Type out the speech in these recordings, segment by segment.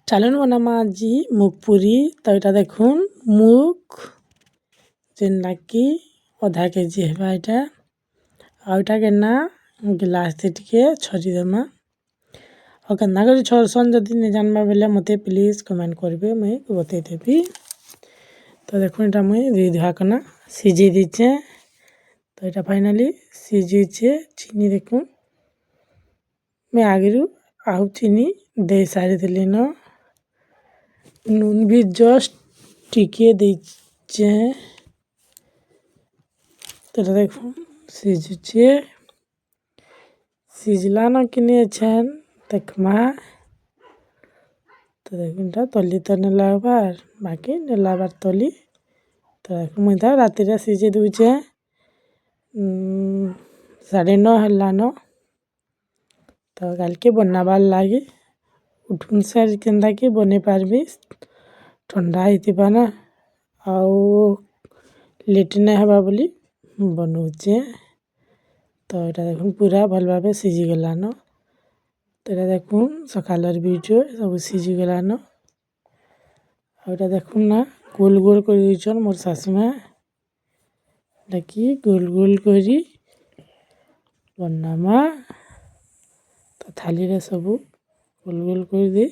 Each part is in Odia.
ଚାଲୁନ୍ ବନାମା ଆଜି ମୁଗ ପୁରୀ। ତ ଏଇଟା ଦେଖୁନ୍ ମୁଗ ଯେନ୍ଟାକି ଅଧା କେଜି ହେବା ଏଇଟା। ଆଉ ଏଇଟା କେନା ଗ୍ଲାସ୍ରେ ଟିକେ ଛରିଦେମା। ଆଉ କେନ୍ତା କରି ଛରସନ୍ ଯଦି ନି ଜାନ୍ବା ବେଲେ ମତେ ପ୍ଲିଜ୍ କମେଣ୍ଟ କରିବେ, ମୁଇଁ ବତେଇଦେବି। ତ ଦେଖୁନ୍ ଏଇଟା ମୁଇଁ ଧୁଇ ଧୁଆ କନା ସିଝେଇ ଦେଇଛେ। ତ ଏଇଟା ଫାଇନାଲି ସିଝେଇଛେ। ଚିନି ଦେଖୁନ୍ ମୁଇଁ ଆଗରୁ ଆଉ ଚିନି ଦେଇ ସାରିଥିଲି ନ। ନୁନ୍ ବି ଜଷ୍ଟ ଟିକେ ଦେଇଛେ। ତ ଦେଖୁନ୍ ସିଝୁଛେ। ସିଝଲାନ କି ନି ଏଛେନ୍ ଦେଖ୍ମା। ତ ଦେଖୁନ୍ ଏଟା ତଲି ତ ନେଇ ଲାଗ୍ବାର୍, ବାକି ନେଇ ଲାଗ୍ବାର୍ ତଲି। ତ ମୁଇଁ ତା ରାତିରେ ସିଝେଇ ଦଉଛେ। 9:30 ହେଲାନ। ତ କାଲ୍କେ ବନାବାର୍ ଲାଗି ଉଠୁନ୍ ସାର୍ କେନ୍ତାକି ବନେଇ ପାର୍ବି। ଥଣ୍ଡା ହେଇଥିବା ନା, ଆଉ ଲେଟ୍ ନାଇଁ ହେବା ବୋଲି ବନଉଛେ। ତ ଏଇଟା ଦେଖୁନ୍ ପୁରା ଭଲ୍ ଭାବେ ସିଝିଗଲାନ। ତ ଏଇଟା ଦେଖୁନ୍ ସକାଲର୍ ଭିଡ଼ିଓ ସବୁ ସିଝିଗଲାନ। ଆଉ ଏଇଟା ଦେଖୁନ୍ ନା ଗୋଲ୍ ଗୋଲ୍ କରି ଦେଇଛନ୍ ମୋର୍ ଶାଶୁମା। ଏଟାକି ଗୋଲ୍ ଗୋଲ୍ କରି ବନାମା। ତ ଥାଲିରେ ସବୁ ଗୋଲ୍ ଗୋଲ୍ କରି ଦେଇ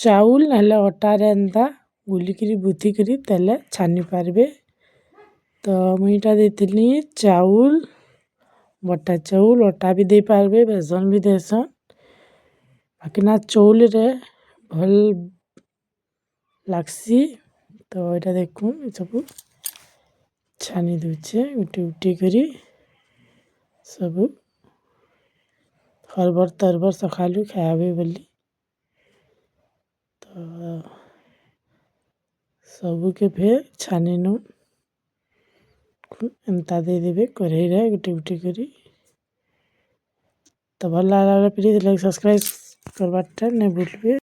ଚାଉଲ୍ ନହେଲେ ଅଟାରେ ଏନ୍ତା ଗୁଲିକିରି ବୁଥିକିରି ତେଲେ ଛାନି ପାର୍ବେ। ତ ମୁଇଁ ଇଟା ଦେଇଥିଲି ଚାଉଲ୍, ବଟା ଚାଉଲ୍, ଅଟା ବି ଦେଇ ପାର୍ବେ, ବେସନ୍ ବି ଦେସନ୍। ବାକି ନା ଚାଉଲ୍ରେ ଭଲ୍ ଲାଗ୍ସି। ତ ଏଇଟା ଦେଖୁନ୍ ସବୁ ଛାନି ଦଉଛେ ଗୁଟେ ଗୁଟେ କରି ସବୁ। ହର୍ବର୍ ତର୍ବର୍ ସକାଲୁ ଖାଏବେ ବୋଲି। ତ ସବୁକେ ଫେର୍ ଛାନି ନଉନ୍। ଏନ୍ତା ଦେଇଦେବେ କରେଇରେ ଗୁଟେ ଗୁଟେ କରି। ତ ଭଲ୍ ଲାଗ୍ଲା ବେଲେ ପ୍ଲିଜ୍ ଲାଇକ୍ ସବସ୍କ୍ରାଇବ୍ କର୍ବାର୍ଟା ନାଇଁ ଭୁଲ୍ବେ।